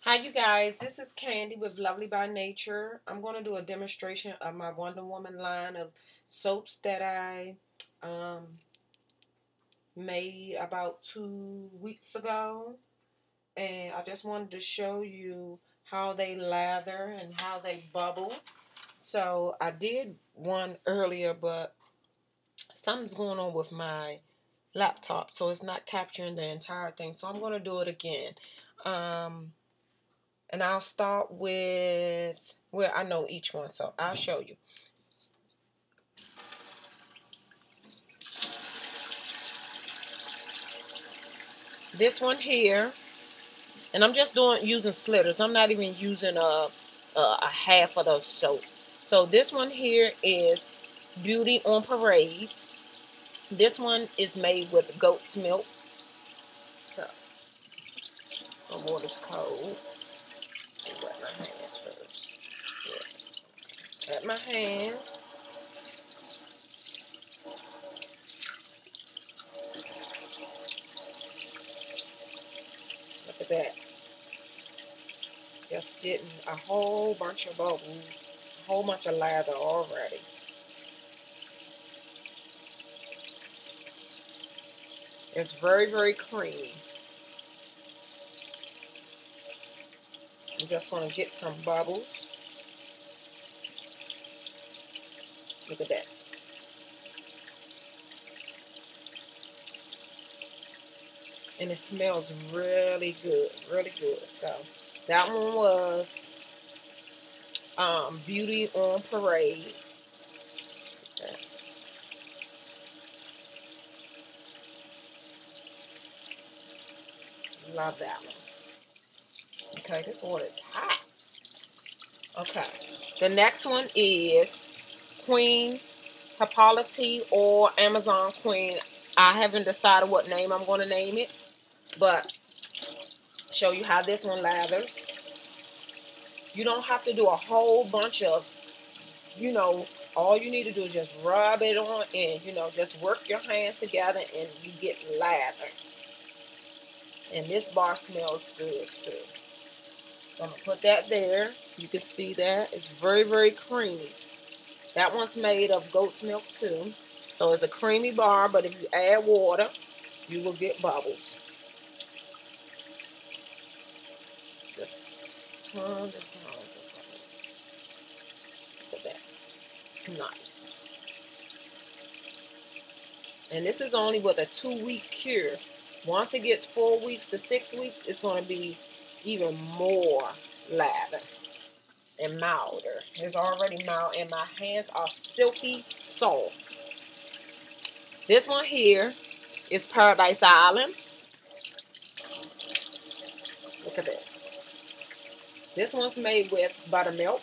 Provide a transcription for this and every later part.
Hi you guys, this is Candy with Lovely by Nature. I'm going to do a demonstration of my Wonder Woman line of soaps that I um, made about 2 weeks ago. And I just wanted to show you how they lather and how they bubble. So I did one earlier, but something's going on with my laptop, so it's not capturing the entire thing. So I'm going to do it again. And I'll start with, well, I know each one, so I'll show you. This one here, and I'm just using slitters. I'm not even using a half of those soap. So this one here is Beauty on Parade. This one is made with goat's milk. So the water's cold. Wet my hands first. Yeah. Wet my hands. Look at that. Just getting a whole bunch of bubbles, a whole bunch of lather already. It's very, very creamy. You just want to get some bubbles. Look at that. And it smells really good, really good. So that one was Beauty on Parade. Love that one. Okay, this water is hot. Okay, the next one is Queen Hippolyte or Amazon Queen. I haven't decided what name I'm going to name it, but show you how this one lathers. You don't have to do a whole bunch of, all you need to do is just rub it on and, just work your hands together and you get lather. And this bar smells good too. So I'm going to put that there. You can see that. It's very, very creamy. That one's made of goat's milk too. So it's a creamy bar, but if you add water, you will get bubbles. Just tons and tons of bubbles. Look at that. It's nice. And this is only with a 2-week cure. Once it gets 4 weeks to 6 weeks, it's going to be even more lather and milder. It's already mild, and my hands are silky soft. This one here is Paradise Island. Look at this. This one's made with buttermilk.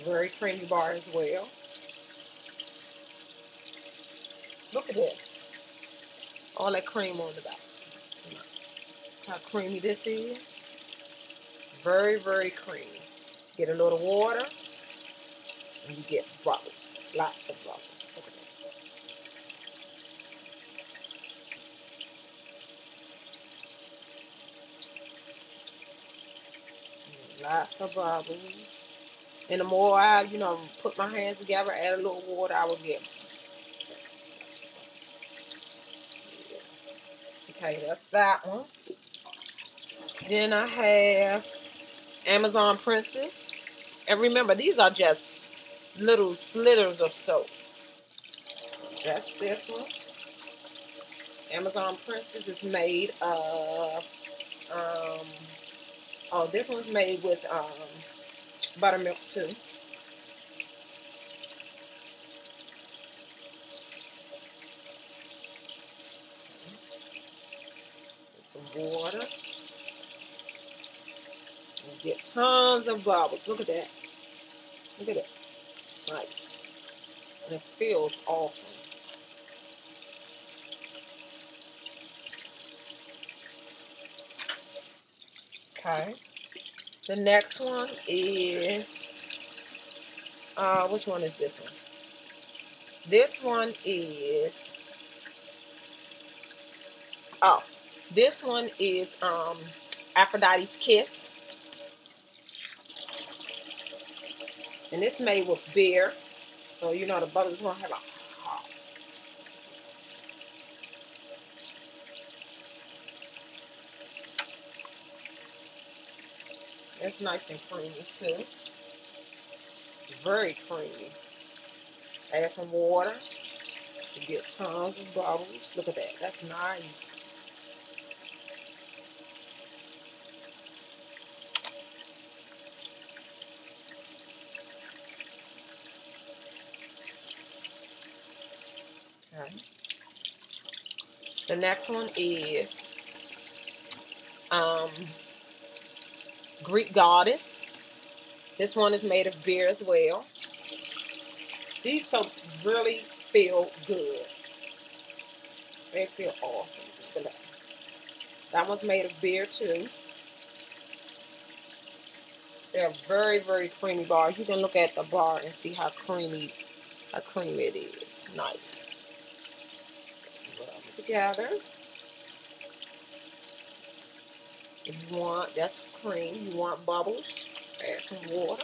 Very creamy bar as well. Look at this. All that cream on the back. That's how creamy this is. Very, very creamy. Get a little water, and you get bubbles. Lots of bubbles. Look at that. Lots of bubbles. And the more I, put my hands together, add a little water, I will get. Okay, that's that one. Then I have Amazon Princess. And remember, these are just little slithers of soap. That's this one. Amazon Princess is made of, this one's made with buttermilk too. Some water. And get tons of bubbles. Look at that. Look at it. Nice. And it feels awesome. Okay. The next one is, which one is this one? This one is Oh, this one is Aphrodite's Kiss. And it's made with beer. So you know the bubbles gonna have a hot. It's nice and creamy too. Very creamy. Add some water to get tons of bubbles. Look at that. That's nice. Okay. The next one is um, Greek Goddess. This one is made of beer as well. These soaps really feel good. They feel awesome. Look at that. That one's made of beer too. They're very, very creamy bars. You can look at the bar and see how creamy it is. Nice. Rub it together. If you want, that's cream. You want bubbles, add some water.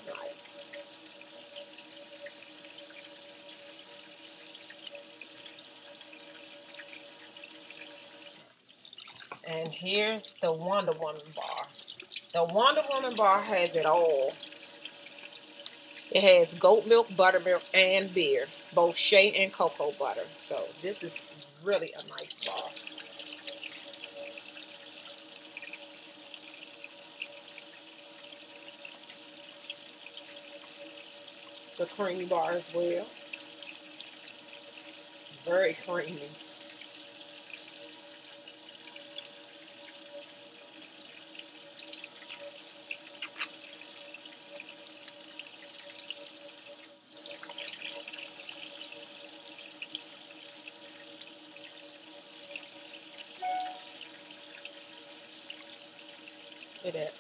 Nice. And here's the Wonder Woman bar. The Wonder Woman bar has it all. It has goat milk, buttermilk, and beer, both shea and cocoa butter. So this is really a nice bar. The creamy bar as well. Very creamy. Look at that.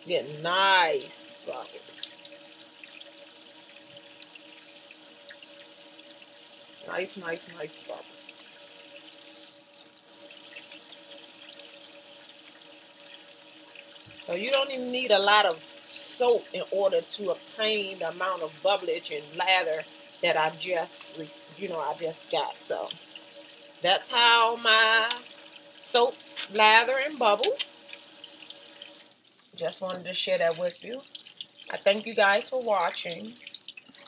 Yeah, nice bubble. Nice, nice, nice bubble. So you don't even need a lot of soap in order to obtain the amount of bubblage and lather that I just got. So that's how my soaps lather and bubble. Just wanted to share that with you. I thank you guys for watching.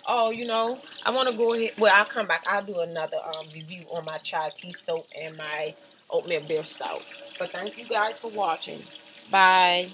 Oh, I want to go ahead. Well, I'll come back. I'll do another review on my chai tea soap and my oatmeal beer stout. But thank you guys for watching. Bye.